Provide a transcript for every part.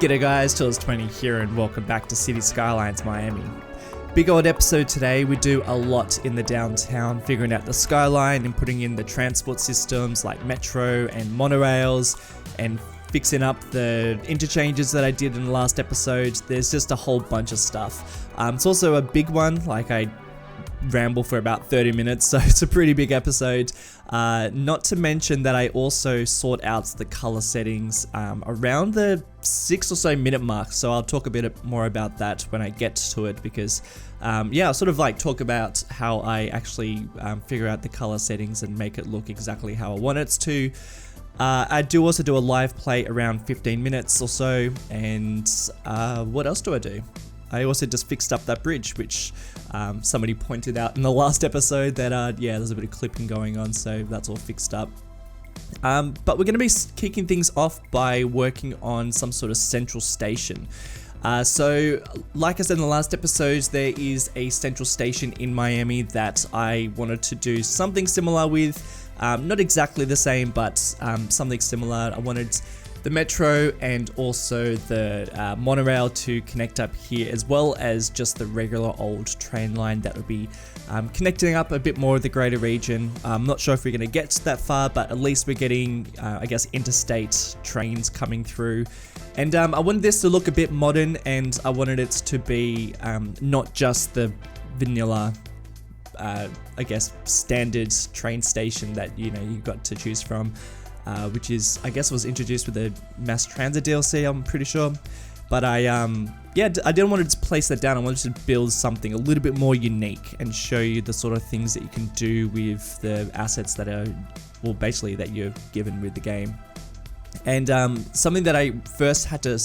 G'day guys, Tools20 here and welcome back to City Skylines Miami. Big old episode today. We do a lot in the downtown, figuring out the skyline and putting in the transport systems like metro and monorails and fixing up the interchanges that I did in the last episode. There's just a whole bunch of stuff. It's also a big one, like I ramble for about 30 minutes, so it's a pretty big episode. Not to mention that I also sort out the color settings around the 6 or so minute mark, so I'll talk a bit more about that when I get to it, because I'll sort of like talk about how I actually figure out the color settings and make it look exactly how I want it to. I do also do a live play around 15 minutes or so, and what else do I do? I also just fixed up that bridge, which somebody pointed out in the last episode that, there's a bit of clipping going on, so that's all fixed up. But we're going to be kicking things off by working on some sort of central station. So, like I said in the last episode, there is a central station in Miami that I wanted to do something similar with. Not exactly the same, but something similar. I wanted the metro and also the monorail to connect up here, as well as just the regular old train line that would be connecting up a bit more of the greater region. I'm not sure if we're going to get that far, but at least we're getting, interstate trains coming through. And I wanted this to look a bit modern, and I wanted it to be not just the vanilla standard train station that you got to choose from. Which is, was introduced with the mass transit DLC, I'm pretty sure. But I didn't want to place that down. I wanted to build something a little bit more unique and show you the sort of things that you can do with the assets that are, that you're given with the game. And something that I first had to,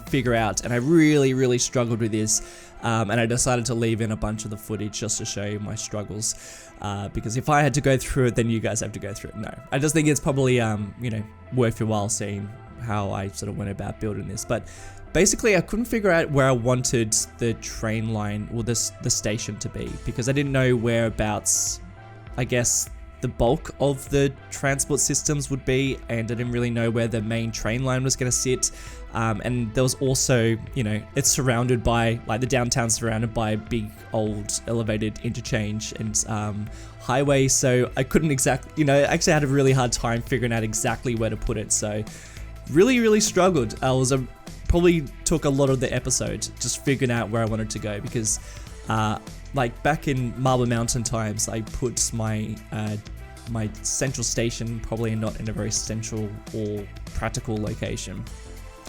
figure out, and I really, really struggled with this, and I decided to leave in a bunch of the footage just to show you my struggles. Because if I had to go through it, then you guys have to go through it. No, I just think it's probably, worth your while seeing how I sort of went about building this. But basically, I couldn't figure out where I wanted the train line or the station to be, because I didn't know whereabouts, the bulk of the transport systems would be, and I didn't really know where the main train line was going to sit. And there was also, it's surrounded by, the downtown's surrounded by a big old elevated interchange and highway, so I couldn't actually had a really hard time figuring out exactly where to put it, so really, really struggled. Probably took a lot of the episode just figuring out where I wanted to go, because back in Marble Mountain times, I put my central station probably not in a very central or practical location.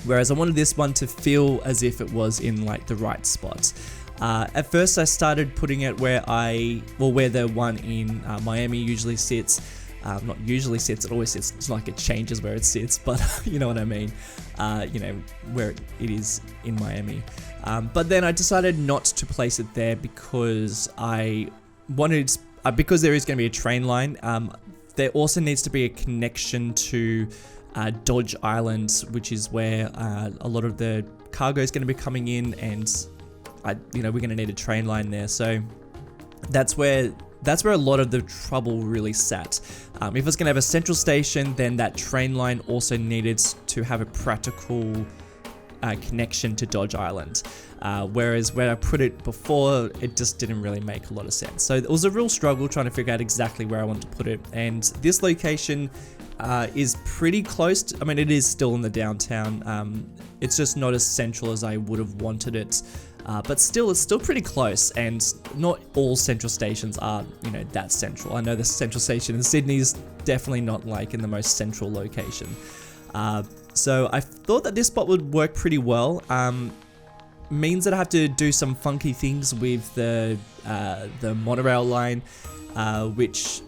Whereas I wanted this one to feel as if it was in the right spot. At first I started putting it where the one in Miami usually sits. Not usually sits, it always sits. It's not like it changes where it sits, but you know what I mean. Where it is in Miami. But then I decided not to place it there because I wanted, because there is going to be a train line, there also needs to be a connection to Dodge Island, which is where a lot of the cargo is going to be coming in, and we're going to need a train line there. So that's where a lot of the trouble really sat. If it's going to have a central station, then that train line also needed to have a practical connection to Dodge Island. Whereas where I put it before, it just didn't really make a lot of sense. So it was a real struggle trying to figure out exactly where I wanted to put it. And this location is pretty close to, it is still in the downtown. It's just not as central as I would have wanted it. But still, it's still pretty close, and not all central stations are, that central. I know the central station in Sydney is definitely not in the most central location. So I thought that this spot would work pretty well. Means that I have to do some funky things with the monorail line, which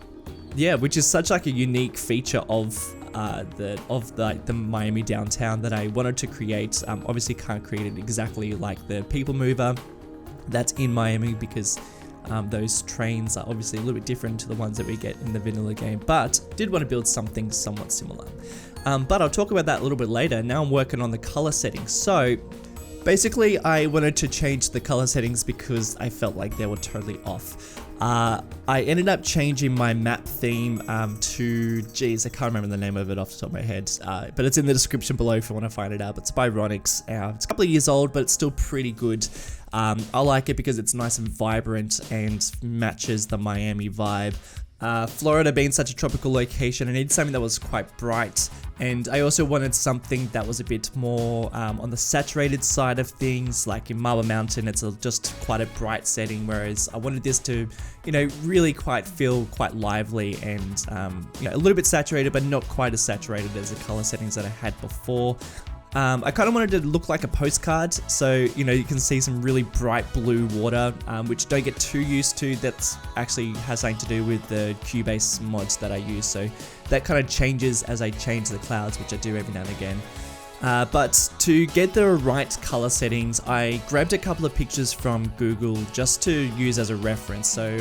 is such a unique feature of the Miami downtown that I wanted to create. Obviously can't create it exactly like the people mover that's in Miami, because those trains are obviously a little bit different to the ones that we get in the vanilla game, but did want to build something somewhat similar. But I'll talk about that a little bit later. Now I'm working on the color settings. So Basically, I wanted to change the color settings because I felt like they were totally off. I ended up changing my map theme to, geez, I can't remember the name of it off the top of my head, but it's in the description below if you want to find it out. It's by Ronix. It's a couple of years old, but it's still pretty good. I like it because it's nice and vibrant and matches the Miami vibe. Florida being such a tropical location, I needed something that was quite bright, and I also wanted something that was a bit more on the saturated side of things. Like in Marble Mountain, it's just quite a bright setting, whereas I wanted this to, you know, really feel quite lively and you know, a little bit saturated, but not quite as saturated as the color settings that I had before. I kind of wanted it to look like a postcard, so you know, you can see some really bright blue water, which don't get too used to. That's actually has something to do with the Cubase mods that I use, so that kind of changes as I change the clouds, which I do every now and again. But to get the right color settings, I grabbed a couple of pictures from Google just to use as a reference. So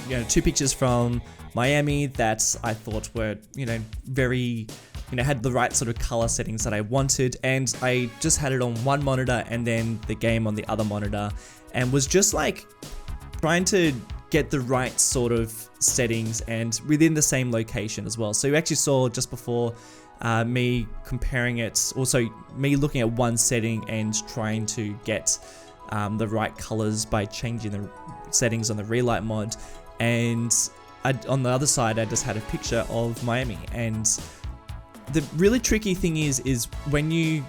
you know, 2 pictures from Miami that I thought were, you know, very, you know, had the right sort of color settings that I wanted, and I just had it on one monitor and then the game on the other monitor, and was just like trying to get the right sort of settings and within the same location as well. So you actually saw just before me comparing it, also me looking at one setting and trying to get the right colors by changing the settings on the Relight mod, and on the other side I just had a picture of Miami. And the really tricky thing is when you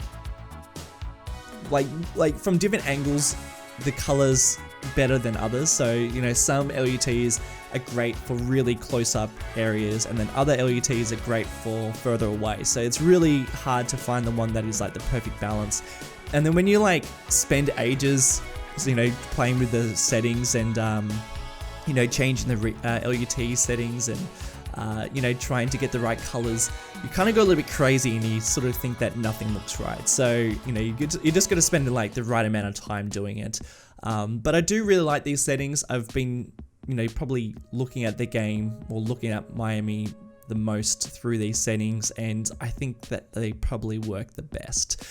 like from different angles, the colors better than others. So you know, some LUTs are great for really close up areas, and then other LUTs are great for further away. So it's really hard to find the one that is like the perfect balance. And then when you like spend ages, you know, playing with the settings and you know, changing the LUT settings and you know, trying to get the right colors, you kind of go a little bit crazy and you sort of think that nothing looks right. So, you know, you're just going to spend like the right amount of time doing it. But I do really like these settings. I've been, you know, probably looking at the game or looking at Miami the most through these settings, and I think that they probably work the best.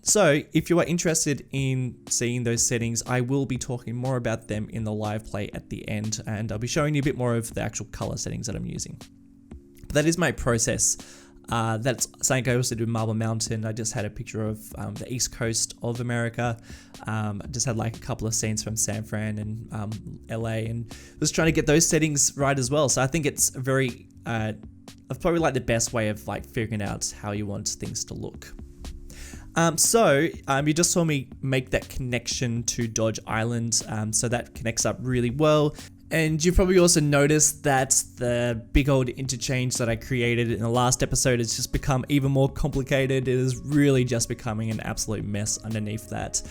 So if you are interested in seeing those settings, I will be talking more about them in the live play at the end, and I'll be showing you a bit more of the actual color settings that I'm using. But that is my process. That's something I also do in Marble Mountain. I just had a picture of the east coast of America. I just had like a couple of scenes from San Fran and LA, and was trying to get those settings right as well. So I think it's a very, I've probably like the best way of like figuring out how you want things to look. So you just saw me make that connection to Dodge Island, so that connects up really well. And you've probably also noticed that the big old interchange that I created in the last episode has just become even more complicated. It is really just becoming an absolute mess underneath that.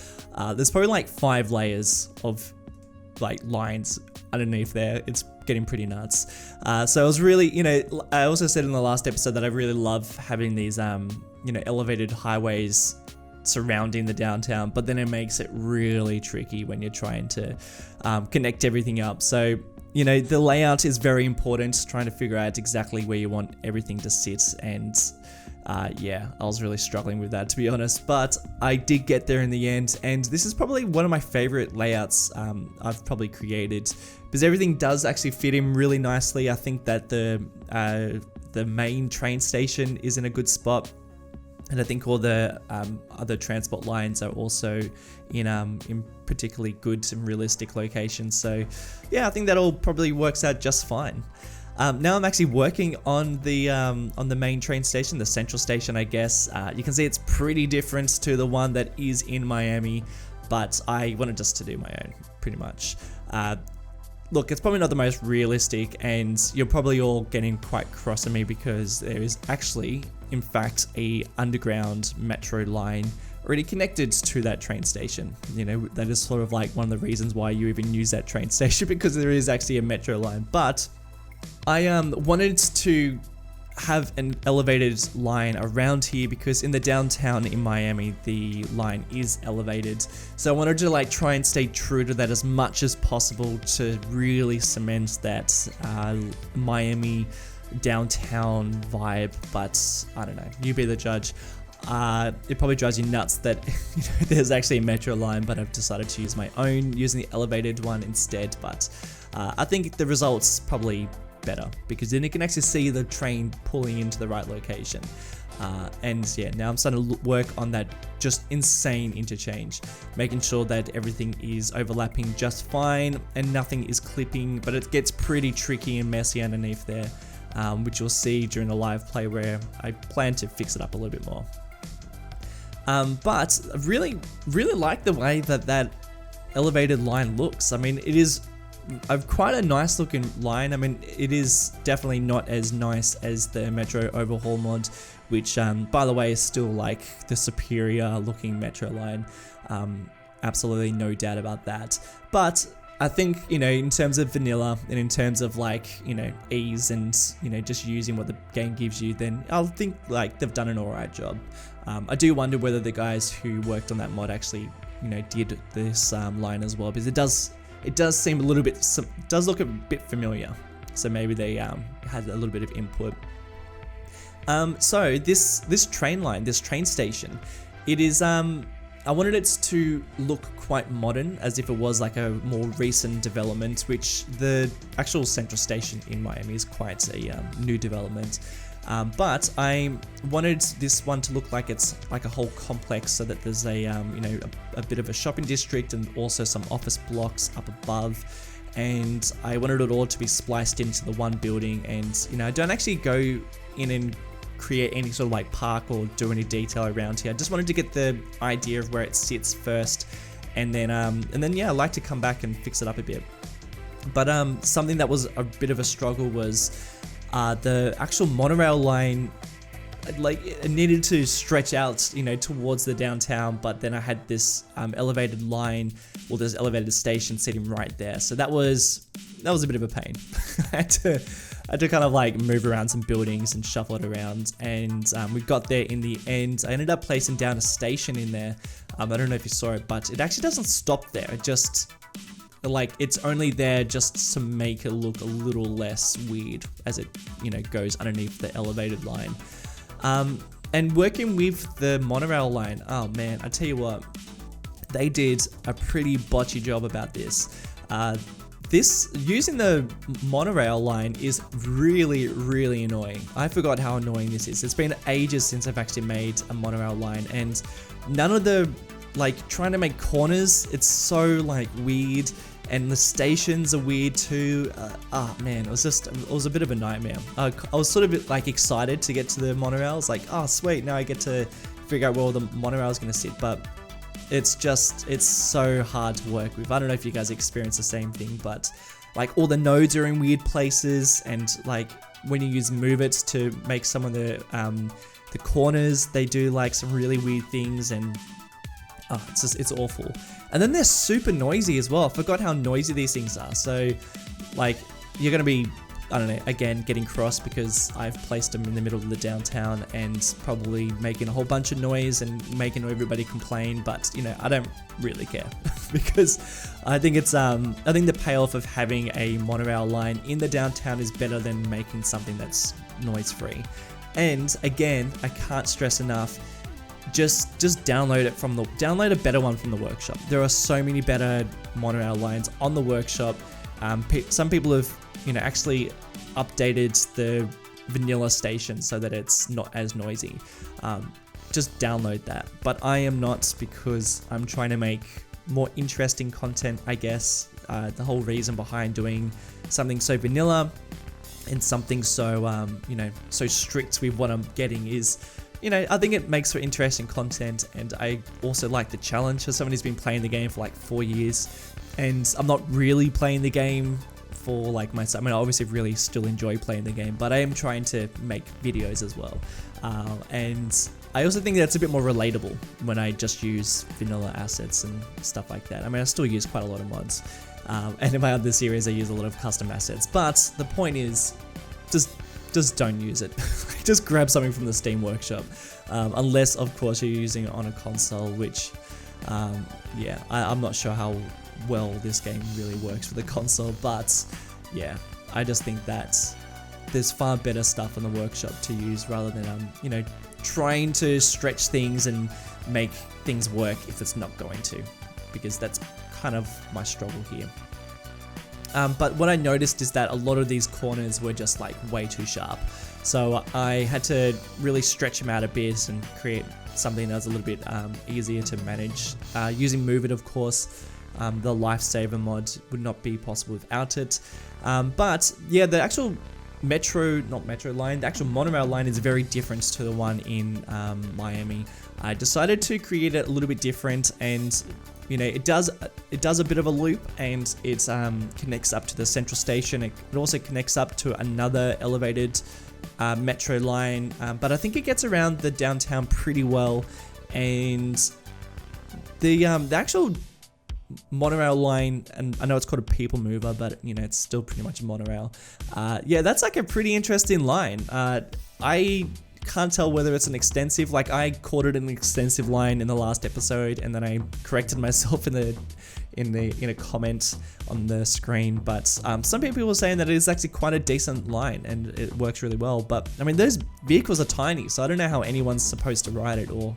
There's probably like 5 layers of like lines underneath there. It's getting pretty nuts. So I was really, you know, I also said in the last episode that I really love having these, you know, elevated highways surrounding the downtown, but then it makes it really tricky when you're trying to connect everything up. So, you know, the layout is very important, trying to figure out exactly where you want everything to sit, and yeah, I was really struggling with that, to be honest, but I did get there in the end, and this is probably one of my favorite layouts I've probably created, because everything does actually fit in really nicely. I think that the main train station is in a good spot, and I think all the other transport lines are also in particularly good and realistic locations. So yeah, I think that all probably works out just fine. Now I'm actually working on the main train station, the central station, I guess. You can see it's pretty different to the one that is in Miami, but I wanted just to do my own, pretty much. Look, it's probably not the most realistic, and you're probably all getting quite cross at me because there is actually, in fact, a underground metro line already connected to that train station. You know, that is sort of like one of the reasons why you even use that train station, because there is actually a metro line. But I wanted to have an elevated line around here because in the downtown in Miami, the line is elevated. So I wanted to like try and stay true to that as much as possible to really cement that Miami downtown vibe, but I don't know, you be the judge. it probably drives you nuts that there's actually a metro line, but I've decided to use my own, using the elevated one instead. But I think the result's probably better, because then you can actually see the train pulling into the right location. And yeah, now I'm starting to work on that just insane interchange, making sure that everything is overlapping just fine and nothing is clipping, but it gets pretty tricky and messy underneath there, which you'll see during the live play where I plan to fix it up a little bit more. But I really like the way that elevated line looks. I mean, it is quite a nice looking line. I mean, it is definitely not as nice as the Metro Overhaul mod, which by the way is still like the superior looking Metro line. Absolutely no doubt about that. But I think, in terms of vanilla and in terms of like, ease and, just using what the game gives you, then I'll think like they've done an alright job. I do wonder whether the guys who worked on that mod actually, did this line as well, because it does seem a little bit, does look a bit familiar. So maybe they had a little bit of input. So this train line, this train station, it is, I wanted it to look quite modern, as if it was like a more recent development, which the actual central station in Miami is quite a new development. But I wanted this one to look like it's like a whole complex, so that there's a bit of a shopping district and also some office blocks up above. And I wanted it all to be spliced into the one building, and I don't actually go in and create any sort of like park or do any detail around here. I just wanted to get the idea of where it sits first, and then yeah, I like to come back and fix it up a bit. But something that was a bit of a struggle was the actual monorail line. Like, it needed to stretch out, towards the downtown, but then I had this elevated line, or this elevated station sitting right there. So that was a bit of a pain. I had to kind of like move around some buildings and shuffle it around, and we got there in the end. I ended up placing down a station in there. I don't know if you saw it, but it actually doesn't stop there. It just, like, it's only there just to make it look a little less weird as it, goes underneath the elevated line. And working with the monorail line, oh man, I tell you what, they did a pretty botchy job about this. Using the monorail line is really, really annoying. I forgot how annoying this is. It's been ages since I've actually made a monorail line, and none of the, like, trying to make corners, it's so like weird, and the stations are weird too. Man, it was a bit of a nightmare. I was sort of like excited to get to the monorail. I was like, oh sweet, now I get to figure out where all the monorail is going to sit, but it's so hard to work with. I don't know if you guys experience the same thing, but like all the nodes are in weird places, and like when you use move it to make some of the corners, they do like some really weird things, and it's awful. And then they're super noisy as well. I forgot how noisy these things are. So like you're gonna be, I don't know, again getting cross because I've placed them in the middle of the downtown and probably making a whole bunch of noise and making everybody complain, but I don't really care because I think the payoff of having a monorail line in the downtown is better than making something that's noise free. And again, I can't stress enough, just download a better one from the workshop. There are so many better monorail lines on the workshop. Some people have actually updated the vanilla station so that it's not as noisy. Just download that. But I am not, because I'm trying to make more interesting content, I guess. The whole reason behind doing something so vanilla and something so so strict with what I'm getting is, I think it makes for interesting content, and I also like the challenge for someone who's been playing the game for like 4 years, and I'm not really playing the game for like myself. I mean, I obviously really still enjoy playing the game, but I am trying to make videos as well. And I also think that's a bit more relatable when I just use vanilla assets and stuff like that. I mean, I still use quite a lot of mods. And in my other series, I use a lot of custom assets, but the point is, just don't use it. Just grab something from the Steam Workshop, unless of course you're using it on a console, which I'm not sure how well this game really works for the console, but yeah, I just think that there's far better stuff in the workshop to use rather than, you know, trying to stretch things and make things work if it's not going to, because that's kind of my struggle here. But what I noticed is that a lot of these corners were just like way too sharp. So I had to really stretch them out a bit and create something that was a little bit easier to manage. Using Move It, of course, the Lifesaver mod would not be possible without it. But yeah, the actual the actual monorail line is very different to the one in Miami. I decided to create it a little bit different, and you know, it does a bit of a loop, and it connects up to the central station. It also connects up to another elevated metro line, but I think it gets around the downtown pretty well. And the actual monorail line, and I know it's called a people mover, but you know, it's still pretty much a monorail. Yeah, that's like a pretty interesting line. I can't tell whether it's an extensive, like I called it an extensive line in the last episode, and then I corrected myself in a comment on the screen. But some people were saying that it is actually quite a decent line and it works really well. But I mean, those vehicles are tiny, so I don't know how anyone's supposed to ride it, or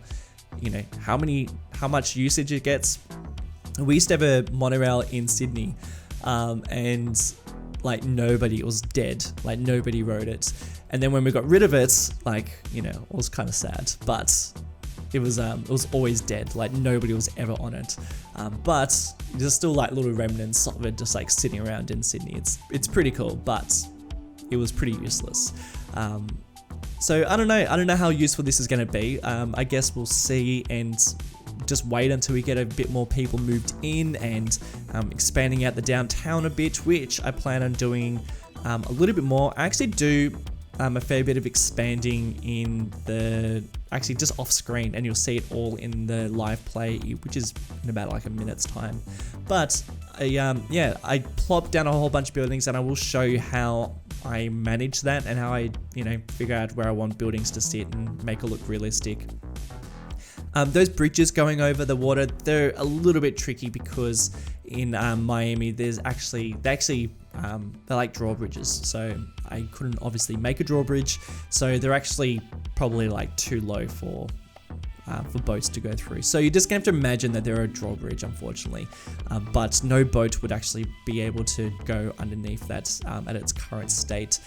you know, how much usage it gets. We used to have a monorail in Sydney, and like it was dead, like nobody rode it. And then when we got rid of it, like, you know, it was kind of sad, but it was always dead, like nobody was ever on it. But there's still like little remnants of it just like sitting around in Sydney. It's pretty cool, but it was pretty useless. So I don't know how useful this is going to be. I guess we'll see and just wait until we get a bit more people moved in, and expanding out the downtown a bit, which I plan on doing a little bit more. I actually do a fair bit of expanding in actually just off screen, and you'll see it all in the live play, which is in about like a minute's time. But yeah, I plopped down a whole bunch of buildings, and I will show you how I manage that and how I, you know, figure out where I want buildings to sit and make it look realistic. Those bridges going over the water, they're a little bit tricky because in Miami, they're like drawbridges. So I couldn't obviously make a drawbridge. So they're actually probably like too low for boats to go through. So you're just gonna have to imagine that they're a drawbridge, unfortunately. But no boat would actually be able to go underneath that at its current state.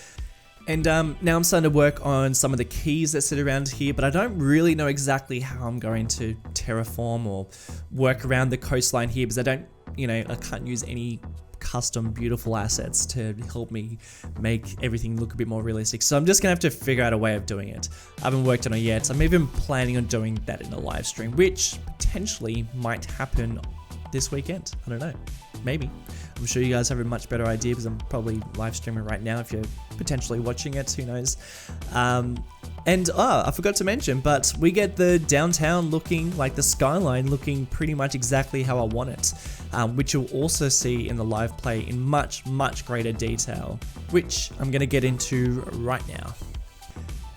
And now I'm starting to work on some of the keys that sit around here, but I don't really know exactly how I'm going to terraform or work around the coastline here, because I can't use any custom beautiful assets to help me make everything look a bit more realistic. So I'm just gonna have to figure out a way of doing it. I haven't worked on it yet. I'm even planning on doing that in a live stream, which potentially might happen this weekend. I don't know, maybe. I'm sure you guys have a much better idea, because I'm probably live streaming right now. If you're potentially watching it, who knows? And I forgot to mention, but we get the downtown looking, like the skyline looking pretty much exactly how I want it, which you'll also see in the live play in much, much greater detail, which I'm going to get into right now.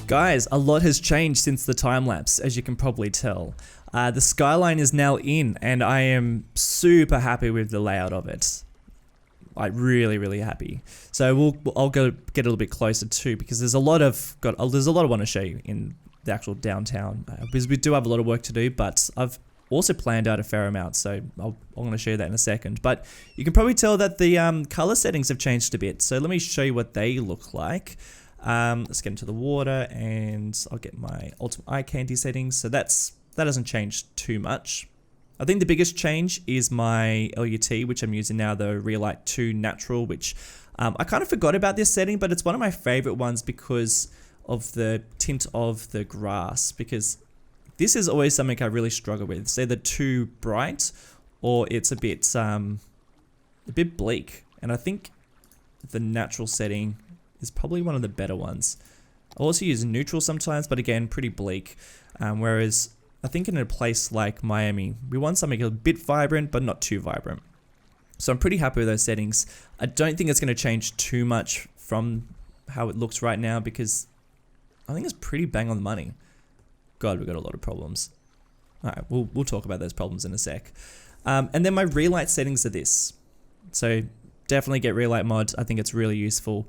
Guys, a lot has changed since the time lapse, as you can probably tell. The skyline is now in, and I am super happy with the layout of it. Like really, really happy. So I'll go get a little bit closer too, because there's a lot I want to show you in the actual downtown, because we do have a lot of work to do, but I've also planned out a fair amount, so I'm going to show you that in a second. But you can probably tell that the color settings have changed a bit. So let me show you what they look like. Let's get into the water, and I'll get my ultimate eye candy settings. So that doesn't change too much. I think the biggest change is my LUT, which I'm using now, the Relight 2 Natural, which I kind of forgot about this setting, but it's one of my favorite ones because of the tint of the grass, because this is always something I really struggle with. It's either too bright or it's a bit bleak. And I think the natural setting is probably one of the better ones. I also use neutral sometimes, but again, pretty bleak. Whereas I think in a place like Miami, we want something a bit vibrant, but not too vibrant. So I'm pretty happy with those settings. I don't think it's going to change too much from how it looks right now, because I think it's pretty bang on the money. God, we've got a lot of problems. All right, we'll talk about those problems in a sec. And then my relight settings are this. So definitely get Relight mod. I think it's really useful.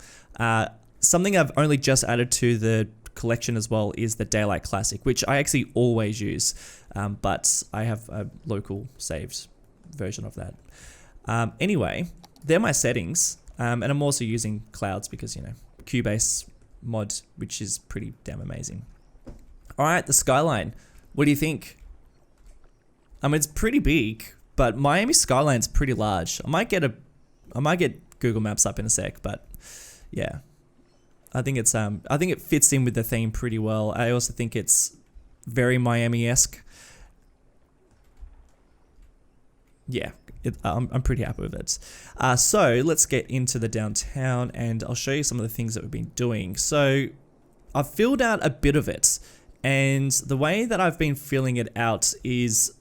something I've only just added to the collection as well is the Daylight Classic, which I actually always use, but I have a local saved version of that. Anyway, they're my settings, and I'm also using clouds because, you know, Cubase mod, which is pretty damn amazing. All right, the skyline. What do you think? I mean, it's pretty big, but Miami skyline's pretty large. I might get Google Maps up in a sec, but yeah. I think it fits in with the theme pretty well. I also think it's very Miami-esque. Yeah, I'm pretty happy with it. So let's get into the downtown and I'll show you some of the things that we've been doing. So I've filled out a bit of it, and the way that I've been filling it out is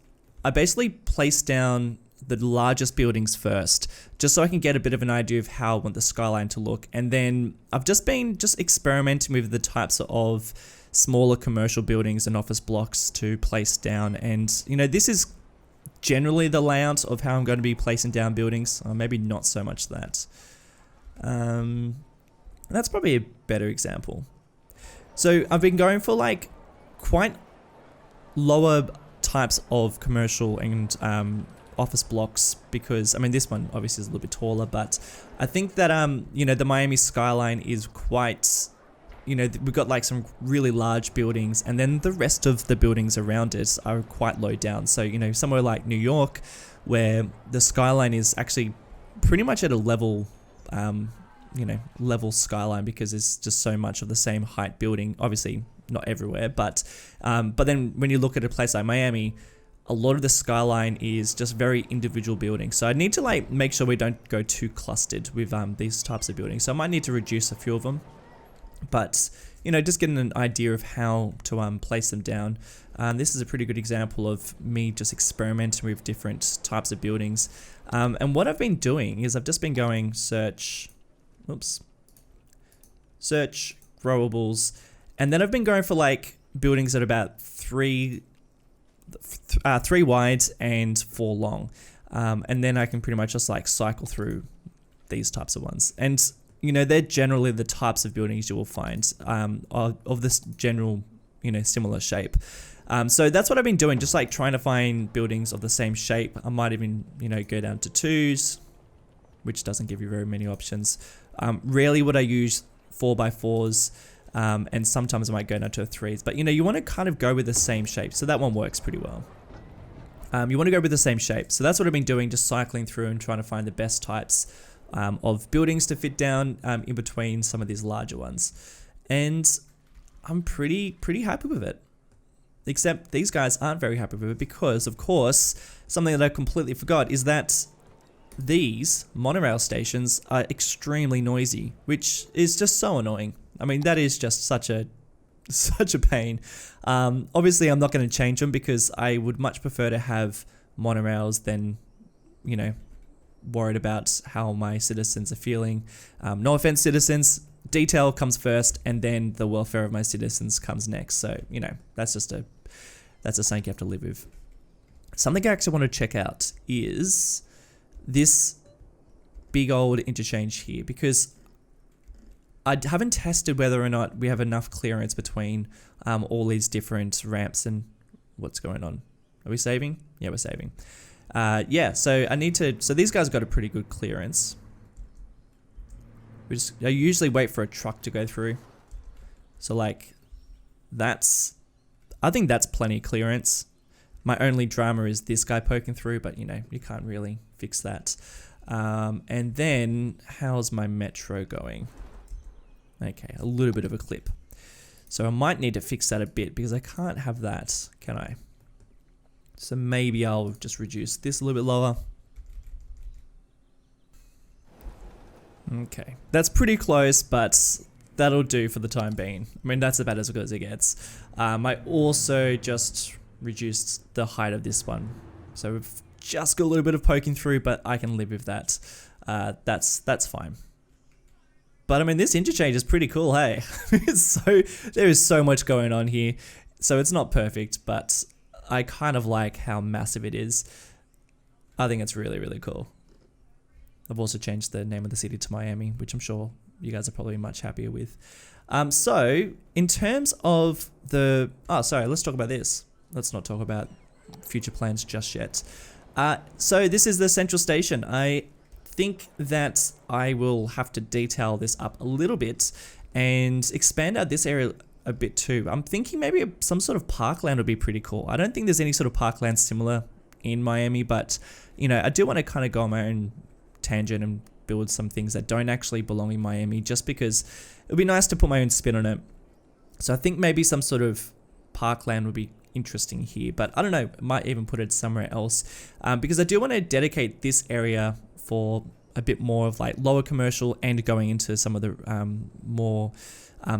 I basically place down the largest buildings first, just so I can get a bit of an idea of how I want the skyline to look. And then I've just been experimenting with the types of smaller commercial buildings and office blocks to place down. And, you know, this is generally the layout of how I'm going to be placing down buildings. Maybe not so much that. That's probably a better example. So I've been going for like quite lower types of commercial and office blocks, because I mean this one obviously is a little bit taller, but I think that you know, the Miami skyline is quite, you know, we've got like some really large buildings, and then the rest of the buildings around it are quite low down. So, you know, somewhere like New York, where the skyline is actually pretty much at a level, you know, level skyline, because it's just so much of the same height building. Obviously not everywhere, but then when you look at a place like Miami, a lot of the skyline is just very individual buildings. So I need to like make sure we don't go too clustered with these types of buildings. So I might need to reduce a few of them, but you know, just getting an idea of how to place them down. This is a pretty good example of me just experimenting with different types of buildings. And what I've been doing is I've just been going search growables, and then I've been going for like buildings that are about three wide and 4 long, and then I can pretty much just like cycle through these types of ones. And you know, they're generally the types of buildings you will find of this general, you know, similar shape. So that's what I've been doing, just like trying to find buildings of the same shape. I might even, you know, go down to 2s, which doesn't give you very many options. Rarely would I use 4x4s. And sometimes I might go down to 3s, but you know, you want to kind of go with the same shape. So that one works pretty well. You want to go with the same shape. So that's what I've been doing, just cycling through and trying to find the best types of buildings to fit down in between some of these larger ones. And I'm pretty happy with it. Except these guys aren't very happy with it because, of course, something that I completely forgot is that these monorail stations are extremely noisy, which is just so annoying. I mean, that is just such a pain. Obviously, I'm not going to change them because I would much prefer to have monorails than, you know, worried about how my citizens are feeling. No offense, citizens. Detail comes first, and then the welfare of my citizens comes next. So, you know, that's something you have to live with. Something I actually want to check out is this big old interchange here, because I haven't tested whether or not we have enough clearance between all these different ramps and what's going on. Are we saving? Yeah, we're saving. Yeah, so so these guys got a pretty good clearance. I usually wait for a truck to go through. So like, I think that's plenty of clearance. My only drama is this guy poking through, but you know, you can't really fix that. And then, how's my metro going? Okay, a little bit of a clip. So I might need to fix that a bit because I can't have that, can I? So maybe I'll just reduce this a little bit lower. Okay, that's pretty close, but that'll do for the time being. I mean, that's about as good as it gets. I also just reduced the height of this one. So we've just got a little bit of poking through, but I can live with that. That's fine. But I mean, this interchange is pretty cool, hey? There is so much going on here. So it's not perfect, but I kind of like how massive it is. I think it's really, really cool. I've also changed the name of the city to Miami, which I'm sure you guys are probably much happier with. So in terms of the, let's talk about this. Let's not talk about future plans just yet. So this is the central station. I think that I will have to detail this up a little bit and expand out this area a bit too. I'm thinking maybe some sort of parkland would be pretty cool. I don't think there's any sort of parkland similar in Miami, but you know, I do want to kind of go on my own tangent and build some things that don't actually belong in Miami, just because it would be nice to put my own spin on it. So I think maybe some sort of parkland would be interesting here, but I don't know, might even put it somewhere else, because I do want to dedicate this area for a bit more of like lower commercial and going into some of the more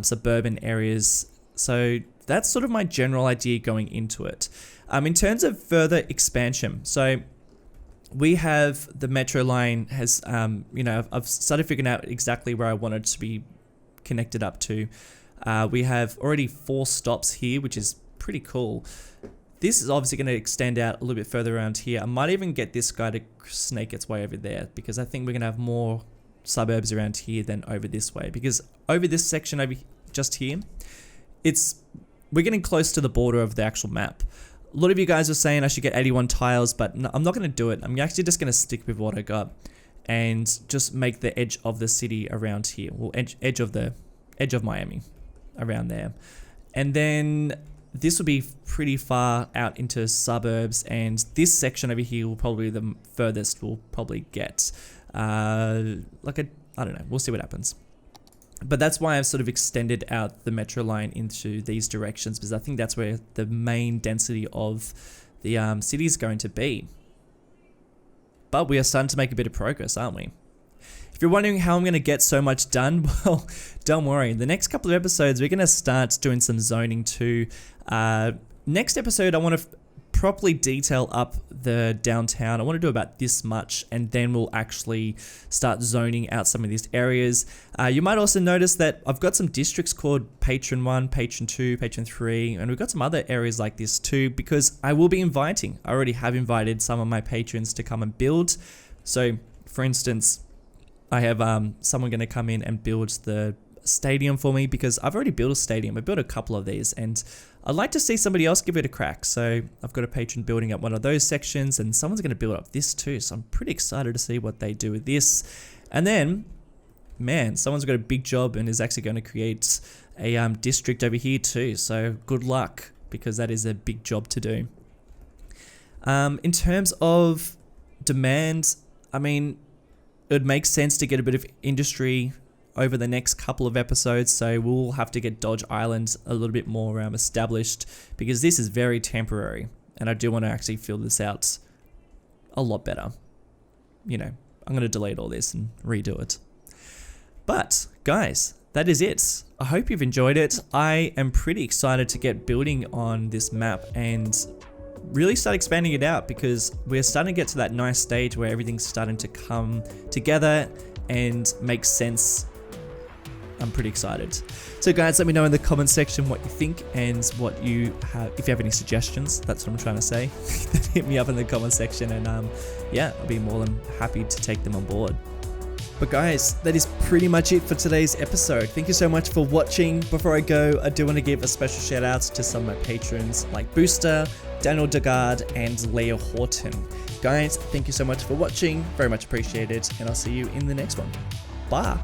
suburban areas. So that's sort of my general idea going into it. In terms of further expansion, so we have the metro line has, you know, I've started figuring out exactly where I want it to be connected up to. We have already 4 stops here, which is pretty cool. This is obviously going to extend out a little bit further around here. I might even get this guy to snake its way over there, because I think we're going to have more suburbs around here than over this way, because over this section over just here, we're getting close to the border of the actual map. A lot of you guys are saying I should get 81 tiles, but no, I'm not going to do it. I'm actually just going to stick with what I got and just make the edge of the city around here. Well, edge of Miami around there. And then this will be pretty far out into suburbs, and this section over here will probably be the furthest we'll probably get. I don't know, we'll see what happens. But that's why I've sort of extended out the metro line into these directions, because I think that's where the main density of the city is going to be. But we are starting to make a bit of progress, aren't we? If you're wondering how I'm going to get so much done, well, don't worry. In the next couple of episodes, we're going to start doing some zoning too. Next episode, I want to properly detail up the downtown. I want to do about this much, and then we'll actually start zoning out some of these areas. You might also notice that I've got some districts called Patron 1, Patron 2, Patron 3, and we've got some other areas like this too, because I will be inviting. I already have invited some of my patrons to come and build. So, for instance, I have someone going to come in and build the stadium for me, because I've already built a stadium. I built a couple of these, and I'd like to see somebody else give it a crack. So I've got a patron building up one of those sections, and someone's going to build up this too. So I'm pretty excited to see what they do with this. And then, man, someone's got a big job and is actually going to create a district over here too. So good luck, because that is a big job to do. In terms of demand, I mean, it would make sense to get a bit of industry over the next couple of episodes, so we'll have to get Dodge Island a little bit more established, because this is very temporary, and I do want to actually fill this out a lot better. You know, I'm going to delete all this and redo it. But, guys, that is it. I hope you've enjoyed it. I am pretty excited to get building on this map and really start expanding it out, because we're starting to get to that nice stage where everything's starting to come together and make sense. I'm pretty excited. So guys, let me know in the comment section what you think and what you have, if you have any suggestions. That's what I'm trying to say. Hit me up in the comment section, and yeah, I'll be more than happy to take them on board. But guys, that is pretty much it for today's episode. Thank you so much for watching. Before I go, I do want to give a special shout out to some of my patrons like Booster, Daniel Degard, and Leah Horton. Guys, thank you so much for watching. Very much appreciated, and I'll see you in the next one. Bye.